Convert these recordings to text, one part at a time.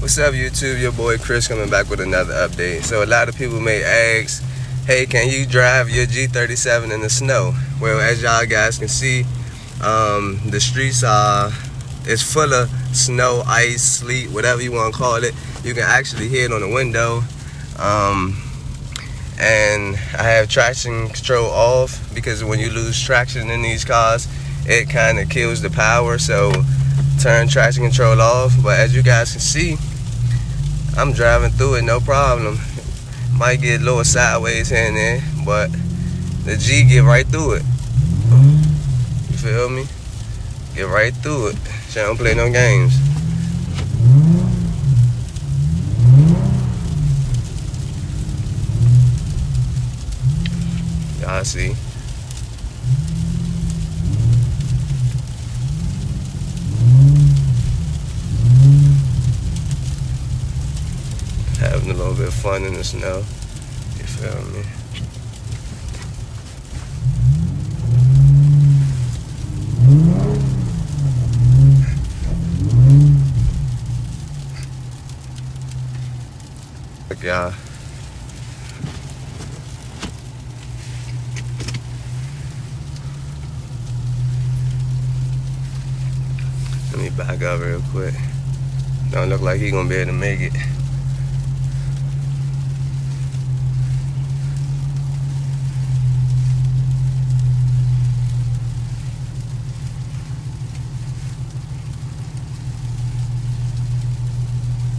What's up, YouTube? Your boy Chris coming back with another update. So a lot of people may ask, hey, can you drive your G37 in the snow? Well, as y'all guys can see, the streets it's full of snow, ice, sleet, whatever you want to call it. You can actually hear it on the window. And I have traction control off because when you lose traction in these cars, it kind of kills the power. So turn traction control off. But as you guys can see, I'm driving through it no problem. Might get a little sideways here and there, but the G get right through it. You feel me? Get right through it. She don't play no games. Y'all see? Having a little bit of fun in the snow. You feel me? Look, y'all. Let me back up real quick. Don't look like he gonna be able to make it.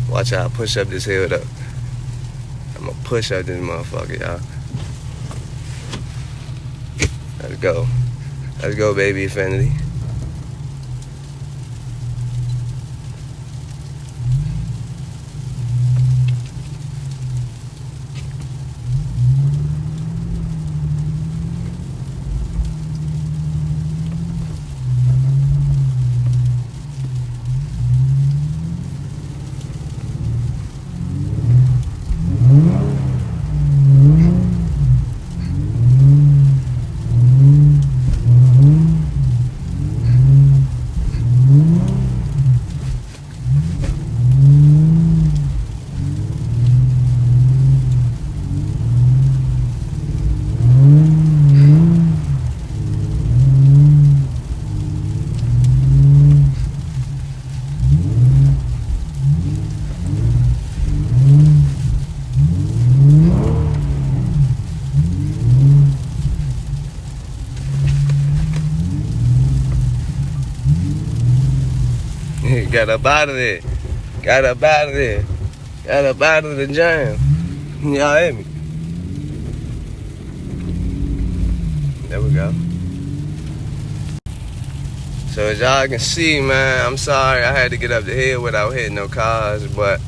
Watch out, push up this hill though. I'm gonna push up this motherfucker, y'all. Let's go. Let's go, baby Infinity. Got up out of there. Got up out of there. Got up out of the jam. Y'all hear me? There we go. So as y'all can see, man, I'm sorry I had to get up the hill without hitting no cars, but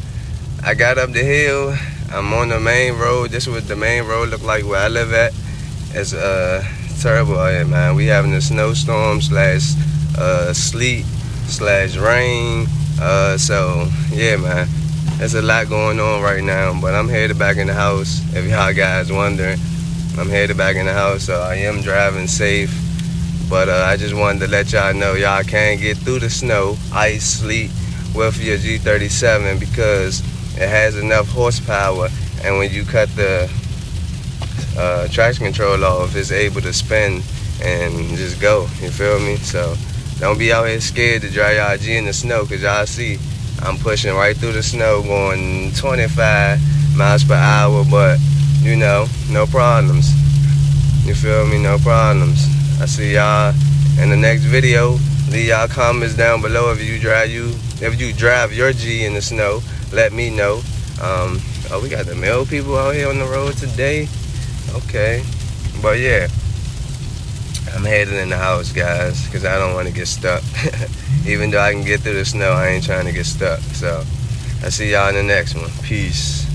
I got up the hill. I'm on the main road. This is what the main road look like where I live at. It's terrible out here, man. We having a snowstorm slash sleet slash rain. So yeah, man, there's a lot going on right now, but I'm headed back in the house. If y'all guys wondering, I'm headed back in the house, so I am driving safe. But I just wanted to let y'all know y'all can get through the snow, ice, sleet with your G37 because it has enough horsepower, and when you cut the traction control off, it's able to spin and just go. You feel me? So don't be out here scared to drive y'all G in the snow, because y'all see I'm pushing right through the snow going 25 miles per hour, but you know, no problems. You feel me? No problems. I see y'all in the next video. Leave y'all comments down below if you drive your G in the snow. Let me know. Oh, we got the male people out here on the road today. Okay. But yeah, I'm headed in the house, guys, because I don't want to get stuck. Even though I can get through the snow, I ain't trying to get stuck. So I see y'all in the next one. Peace.